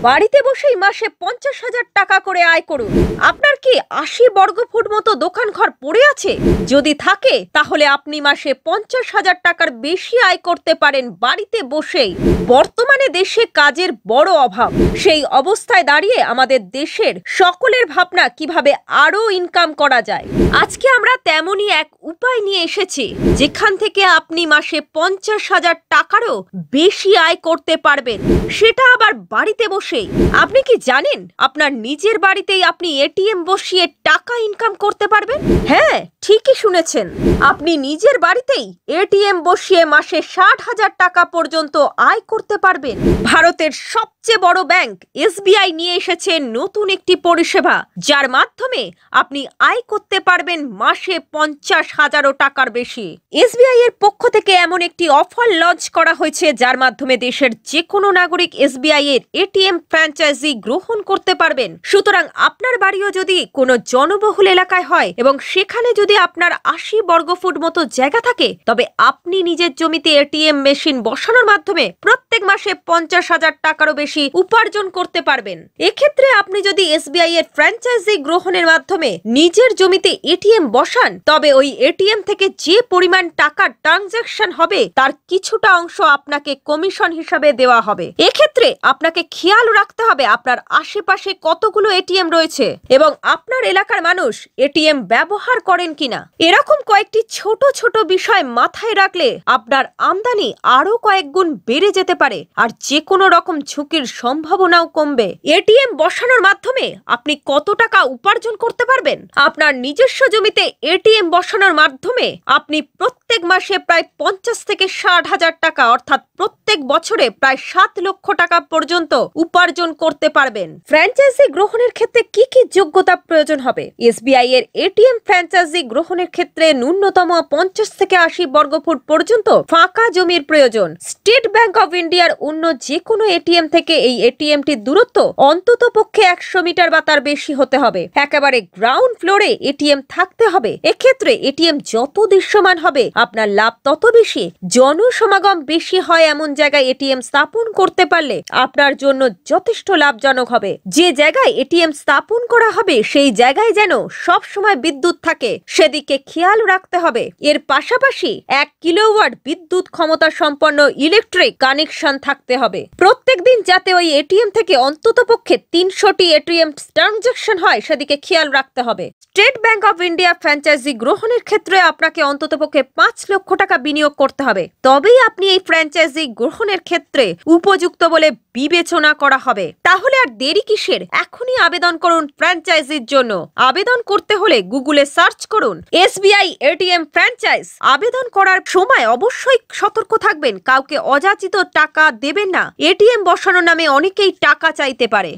বাড়িতে বসেই মাসে 50,000 টাকা করে আয় করুন। আপনার কি 80 বর্গফুট মতো দোকান ঘর পড়ে আছে? যদি থাকে তাহলে আপনি মাসে 50,000 টাকার বেশি আয় করতে পারেন বাড়িতে বসেই। বর্তমানে দেশে কাজের বড় অভাব। সেই অবস্থায় দাঁড়িয়ে আমাদের দেশের সকলের ভাবনা কিভাবে আরো ইনকাম করা যায়। আজকে আমরা তেমনই এক উপায় নিয়ে এসেছি যেখান থেকে আপনি মাসে 50,000 টাকারও বেশি আয় করতে পারবেন, সেটা আবার বাড়িতে বসেই। আপনি কি জানেন আপনার নিজের বাড়িতেই আপনি এটিএম বসিয়ে টাকা ইনকাম করতে পারবেন? হ্যাঁ, ঠিকই শুনেছেন, আপনি নিজের বাড়িতেই এটিএম বসিয়ে মাসে 60,000 টাকা পর্যন্ত আয় করতে পারবেন। ভারতের সবচেয়ে বড় ব্যাংক এসবিআই নিয়ে এসেছে নতুন একটি পরিষেবা, যার মাধ্যমে আপনি আয় করতে পারবেন মাসে 50,000 টাকার বেশি। এসবিআই এর পক্ষ থেকে এমন একটি অফার লঞ্চ করা হয়েছে যার মাধ্যমে দেশের যে কোনো নাগরিক এসবিআই এর এটিএম ফ্র্যাঞ্চাইজি গ্রহণ করতে পারবেন। সুতরাং আপনার বাড়িও যদি কোনো জনবহুল এলাকায় হয় এবং সেখানে যদি আপনার 80 বর্গফুট মতো জায়গা থাকে, তবে আপনি নিজের জমিতে এটিএম মেশিন বসানোর মাধ্যমে প্রত্যেক মাসে 50,000 টাকারও বেশি উপার্জন করতে পারবেন। এক্ষেত্রে আপনি যদি এসবিআই এর ফ্র্যাঞ্চাইজি গ্রহণের মাধ্যমে নিজের জমিতে এটিএম বসান, তবে ওই এটিএম থেকে যে পরিমাণ টাকা ট্রানজাকশন হবে তার কিছুটা অংশ আপনাকে কমিশন হিসাবে দেওয়া হবে। এক্ষেত্রে আপনাকে খেয়াল রাখতে হবে আপনার আশেপাশে কতগুলো এটিএম রয়েছে এবং আপনার এলাকার মানুষ এটিএম ব্যবহার করেন কিনা। এরকম কয়েকটি ছোট ছোট বিষয় মাথায় রাখলে আপনার আমদানি আরো কয়েক গুণ বেড়ে যেতে পারে আর যে কোনো রকম ঝুঁকির সম্ভাবনাও কমবে। এটিএম বসানোর মাধ্যমে আপনি কত টাকা উপার্জন করতে পারবেন? আপনার নিজস্ব জমিতে এটিএম বসানোর মাধ্যমে আপনি প্রত্যেক মাসে প্রায় 50 থেকে 60,000 টাকা, অর্থাৎ প্রত্যেক বছরে প্রায় 7 লক্ষ টাকা পর্যন্ত উপার্জন করতে পারবেন। ফ্র্যাঞ্চাইজি গ্রহণের ক্ষেত্রে কি কি যোগ্যতা প্রয়োজন হবে? এসবিআই এর এটিএম ফ্র্যাঞ্চাইজি গ্রহণের ক্ষেত্রে ন্যূনতম 50 থেকে 80 বর্গফুট পর্যন্ত ফাঁকা জমির প্রয়োজন। স্টেট ব্যাংক অফ ইন্ডিয়ার অন্য যে কোনো এটিএম থেকে এই এটিএমটির দূরত্ব অন্তত পক্ষে 100 মিটার বা তার বেশি হতে হবে। একেবারে গ্রাউন্ড ফ্লোরে এটিএম থাকতে হবে। এক্ষেত্রে এটিএম যত দৃশ্যমান হবে আপনার লাভ তত বেশি। জনসমাগম বেশি হয় এমন জায়গায় এটিএম স্থাপন করতে পারলে আপনার জন্য যথেষ্ট লাভজনক হবে। যে জায়গায় এটিএম স্থাপন করা হবে সেই জায়গায় যেন সব সময় বিদ্যুৎ থাকে, সেদিকে খেয়াল রাখতে হবে। এর পাশাপাশি 1 কিলোওয়াট বিদ্যুৎ ক্ষমতা সম্পন্ন ইলেকট্রিক কানেকশন থাকতে হবে। প্রত্যেক দিন যাতে ওই এটিএম থেকে অন্তত পক্ষে 300টি এটিএম ট্রানজাকশন হয় সেদিকে খেয়াল রাখতে হবে। State bank of India franchise গ্রহণের ক্ষেত্রে আপনাকে অন্তত পক্ষে 5 লক্ষ টাকা বিনিয়োগ করতে হবে, তবেই আপনি এই ফ্র্যাঞ্চাইজি গ্রহণের ক্ষেত্রে উপযুক্ত বলে বিবেচনা করা হবে। তাহলে আর দেরি কিসের? এখনই আবেদন করুন ফ্র্যাঞ্চাইজির জন্য। আবেদন করতে হলে গুগলে সার্চ করুন এসবিআই এটিএম ফ্র্যাঞ্চাইজ। আবেদন করার সময় অবশ্যই সতর্ক থাকবেন, কাউকে অযাচিত টাকা দেবেন না। এটিএম বসানোর নামে অনেকেই টাকা চাইতে পারে।